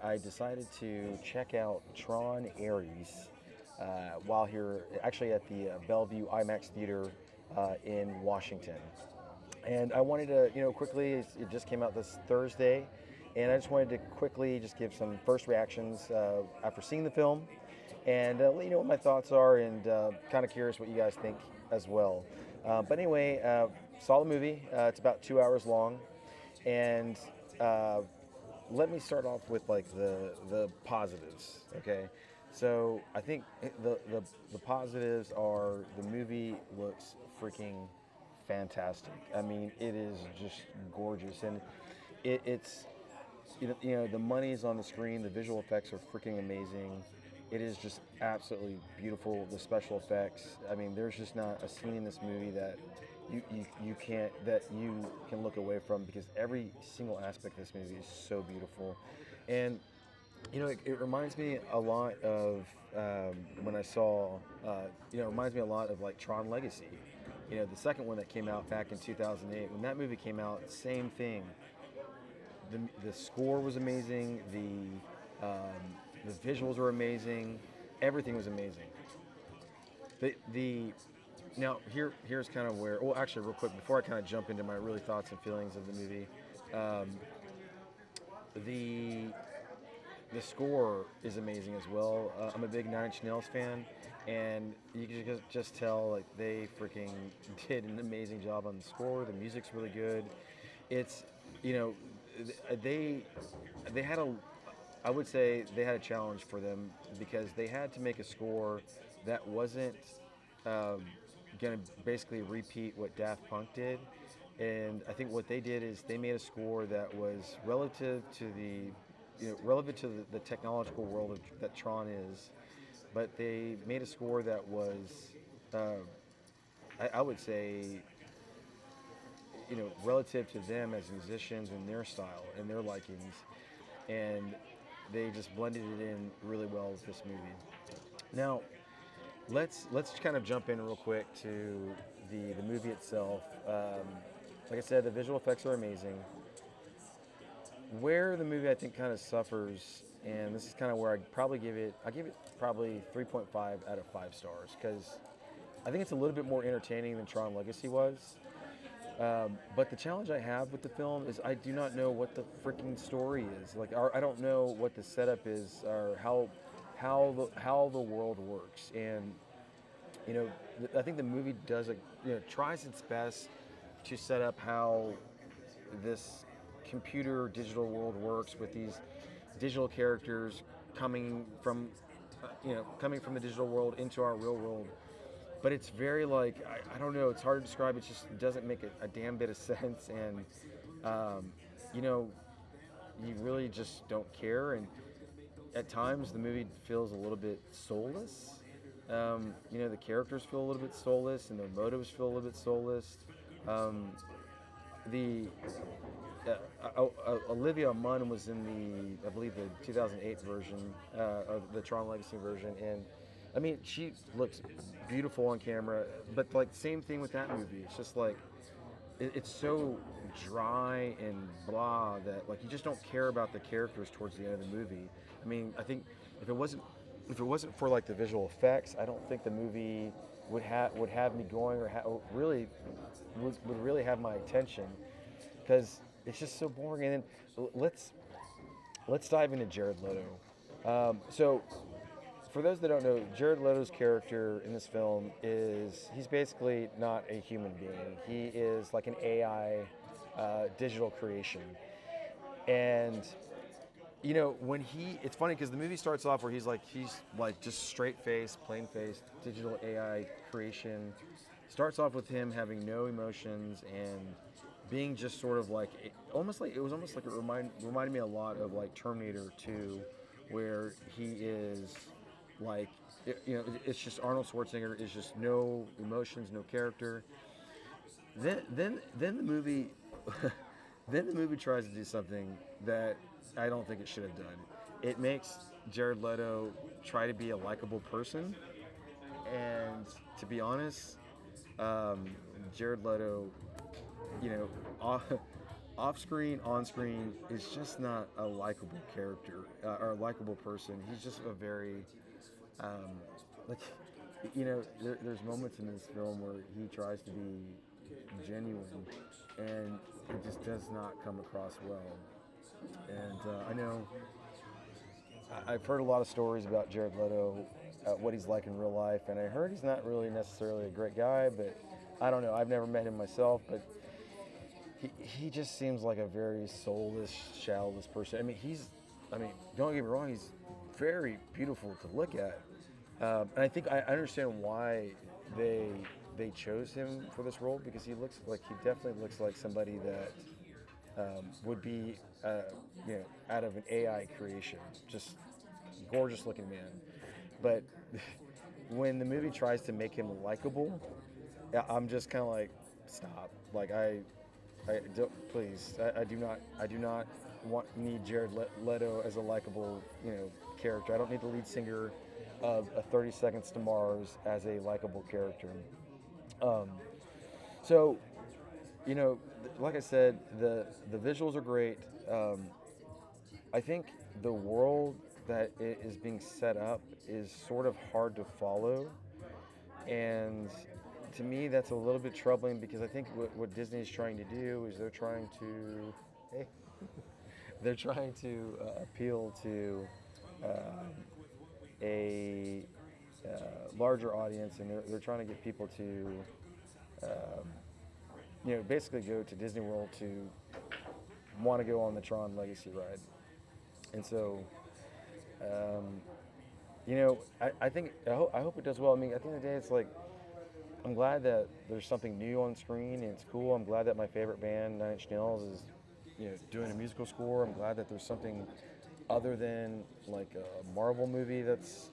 I decided to check out Tron ARES while here, actually at the Bellevue IMAX Theater in Washington. And I wanted to, quickly, it just came out this Thursday, and I just wanted to quickly just give some first reactions after seeing the film and let you know what my thoughts are and kind of curious what you guys think as well. But anyway, saw the movie. It's about 2 hours long, and let me start off with like the positives. Okay, so I think the positives are the movie looks freaking fantastic. I mean, it is just gorgeous, and it's the money is on the screen. The visual effects are freaking amazing. It is just absolutely beautiful. The special effects. I mean, there's just not a scene in this movie that you can't that you can look away from because every single aspect of this movie is so beautiful, and it reminds me a lot of when I saw. It reminds me a lot of like Tron Legacy. The second one that came out back in 2008. When that movie came out, same thing. The score was amazing. The visuals were amazing. Everything was amazing. The Now here's kind of where. Well, actually, real quick before I kind of jump into my really thoughts and feelings of the movie, the the score is amazing as well. I'm a big Nine Inch Nails fan, and you can just tell like they freaking did an amazing job on the score. The music's really good. It's they they had a I would say they had a challenge for them because they had to make a score that wasn't going to basically repeat what Daft Punk did. And I think what they did is they made a score that was relative to the technological world that Tron is, but they made a score that was, I would say, relative to them as musicians and their style and their likings, and they just blended it in really well with this movie. Now, let's kind of jump in real quick to the movie itself. Like I said, the visual effects are amazing. Where the movie I think kind of suffers, and this is kind of where I give it probably 3.5 out of 5 stars because I think it's a little bit more entertaining than Tron Legacy was. But the challenge I have with the film is I do not know what the freaking story is. Like, I don't know what the setup is or how the world works. And I think the movie tries its best to set up how this computer digital world works with these digital characters coming from the digital world into our real world. But it's very like I don't know. It's hard to describe. It doesn't make a damn bit of sense, and you really just don't care. And at times the movie feels a little bit soulless. The characters feel a little bit soulless, and their motives feel a little bit soulless. The Olivia Munn was in I believe, the 2008 version of the Tron Legacy version, and I mean, she looks beautiful on camera, but like same thing with that movie. It's just like it's so dry and blah that like you just don't care about the characters towards the end of the movie. I mean, I think if it wasn't for like the visual effects, I don't think the movie would have me going or really would really have my attention because it's just so boring. And then let's dive into Jared Leto. So for those that don't know, Jared Leto's character in this film he's basically not a human being. He is like an AI digital creation. And it's funny because the movie starts off where he's like just straight face, plain face, digital AI creation. Starts off with him having no emotions and being just sort of like it was almost like it reminded me a lot of like Terminator 2, where he is like it's just Arnold Schwarzenegger is just no emotions, no character. Then the movie then the movie tries to do something that I don't think it should have done. It makes Jared Leto try to be a likable person, and to be honest, Jared Leto, off screen, on screen, is just not a likable character or a likable person. He's just a very um, like there's moments in this film where he tries to be genuine, and it just does not come across well. And I know I've heard a lot of stories about Jared Leto, what he's like in real life, and I heard he's not really necessarily a great guy, but I don't know. I've never met him myself, but he just seems like a very soulless, shallowless person. I mean, don't get me wrong, he's very beautiful to look at. And I think I understand why they they chose him for this role because he definitely looks like somebody that would be out of an AI creation, just gorgeous looking man. But when the movie tries to make him likable, I'm just kind of like, stop. Like I don't, please. I do not need Jared Leto as a likable, character. I don't need the lead singer of a 30 Seconds to Mars as a likable character. Um, so, like I said, the visuals are great. I think the world that it is being set up is sort of hard to follow, and to me, that's a little bit troubling because I think what Disney is trying to do is hey, they're trying to appeal to a larger audience, and they're trying to get people to, um, basically go to Disney World to want to go on the Tron Legacy ride. And so, um, I hope it does well. I mean, at the end of the day, it's like I'm glad that there's something new on screen and it's cool. I'm glad that my favorite band, Nine Inch Nails, is doing a musical score. I'm glad that there's something other than like a Marvel movie that's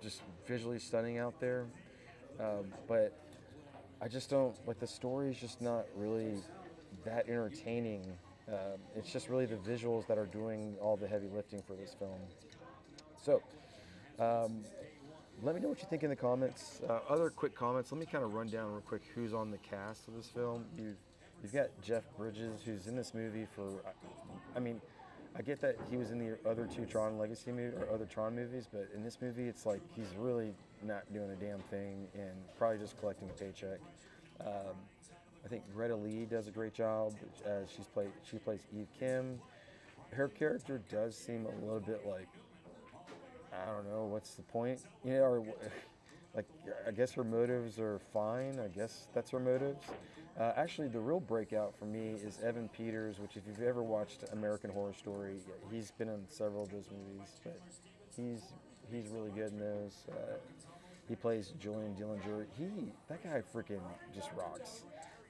just visually stunning out there. But I just don't like the story is just not really that entertaining. It's just really the visuals that are doing all the heavy lifting for this film. So, um, let me know what you think in the comments. Other quick comments. Let me kind of run down real quick who's on the cast of this film. You've got Jeff Bridges, who's in this movie for. I mean, I get that he was in the other two Tron Legacy or other Tron movies, but in this movie, it's like he's really not doing a damn thing and probably just collecting a paycheck. Um, I think Greta Lee does a great job. She plays Eve Kim. Her character does seem a little bit like, I don't know, what's the point? Or like, I guess her motives are fine. I guess that's her motives. Actually, the real breakout for me is Evan Peters, which if you've ever watched American Horror Story, he's been in several of those movies, but he's really good in those. He plays Julian Dillinger. That guy freaking just rocks.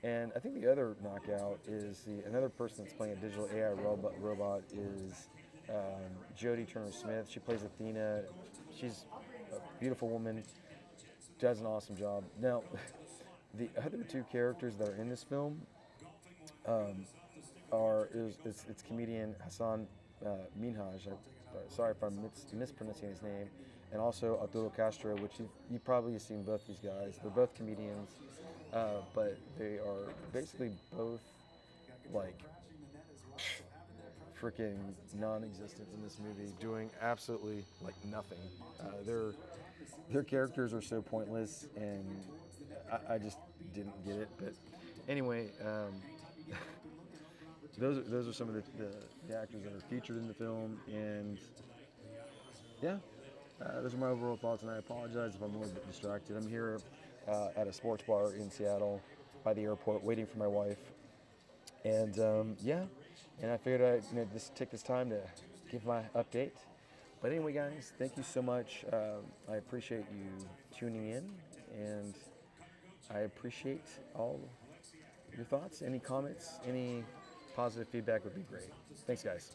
And I think the other knockout is another person that's playing a digital AI robot is Jodie Turner-Smith. She plays Athena. She's a beautiful woman. Does an awesome job. Now, the other two characters that are in this film it's comedian Hassan Minhaj. Sorry if I'm mispronouncing his name, and also Arturo Castro, which you probably have seen both these guys. They're both comedians, but they are basically both like freaking non-existent in this movie, doing absolutely like nothing. Their characters are so pointless, and I just didn't get it. But anyway, those are some of the actors that are featured in the film, and yeah, those are my overall thoughts. And I apologize if I'm a little bit distracted. I'm here at a sports bar in Seattle by the airport, waiting for my wife, and yeah. And I figured I'd just take this time to give my update. But anyway, guys, thank you so much. I appreciate you tuning in, and I appreciate all your thoughts. Any comments, any positive feedback would be great. Thanks, guys.